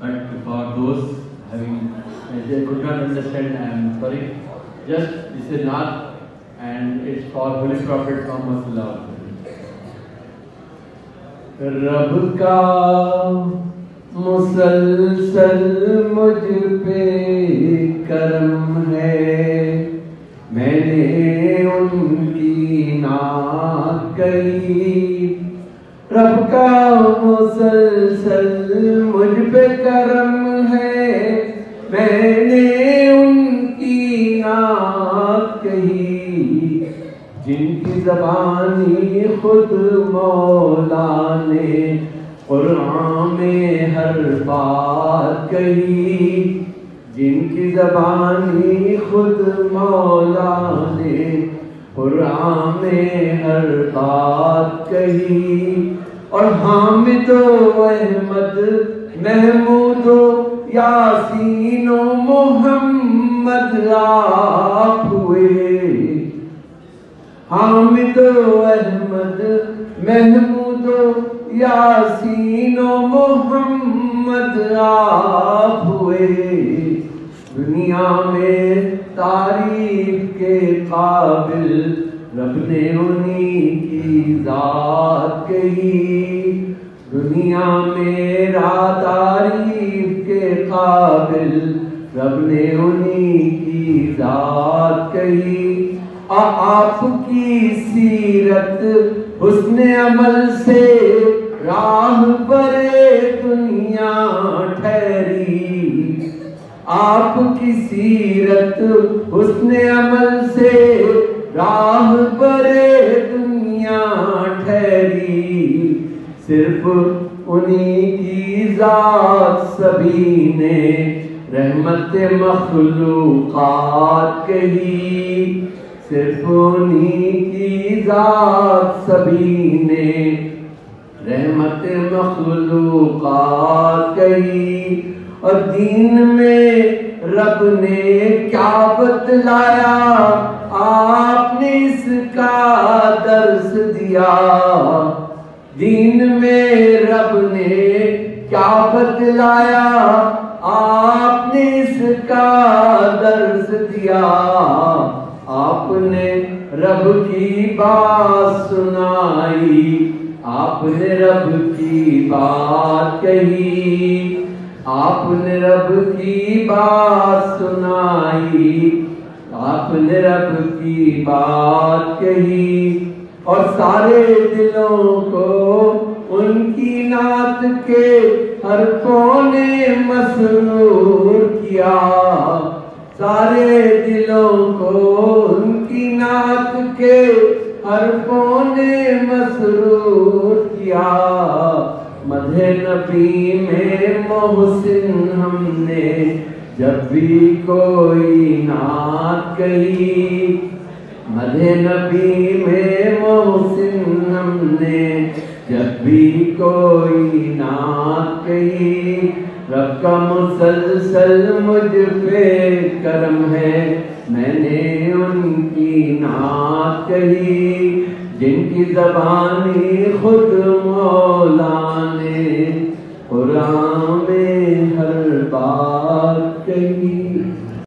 But for those having they could not understand, I am sorry. Just this is not, and it's for Holy Prophet Muhammad Sallallahu Alaihi Wasallam. Rab ka مسلسل مجھ پہ کرم ہے، میں نے ان کی نعت کہی. رب کا مسلسل مجھ پہ کرم ہے، میں نے ان کی نعت کہی. جن کی زبانی خود مولا نے قرآن میں ہر بات کہی. جن کی زبانی خود مولا نے قرآن میں ہر بات کہی. اور حامد و احمد محمود و یاسین و محمد آپ ہوئے. حامد و احمد محمود و یاسین و محمد آپ ہوئے. دنیا میں تعریف کے قابل رب نے انہی کی ذات کہی. دنیا میرا تعریف کے قابل رب نے انہی کی ذات کہی. آپ کی سیرت حسن عمل سے راہ برے دنیا ٹھہری. آپ کی سیرت حسن عمل سے راہ برے دنیا ٹھہری. صرف انہی کی ذات سبھی نے رحمت مخلوقات کہی. صرف انہی کی ذات سبھی نے رحمت مخلوقات کہی. اور دین میں رب نے کیا بتلایا، آپ نے اس کا درس دیا. دین میں رب نے کیا بتلایا، آپ نے اس کا درس دیا. آپ نے رب کی بات سنائی، آپ نے رب کی بات کہی. آپ نے رب کی بات سنائی، آپ نے رب کی بات کہی. اور سارے دلوں کو ان کی نعت کے حرفوں نے مسرور کیا. سارے دلوں کو ان کی نعت کے حرفوں نے مسرور کیا. مدح نبی میں محسن ہم نے جب بھی کوئی نعت کہی. مدح نبی میں محسن ہم نے جب بھی کوئی نعت کہی. رب کا مسلسل مجھ پہ کرم ہے، میں نے ان کی نعت کہی. جن کی زبانی خود مولا نے قرآن میں ہر بات کہی.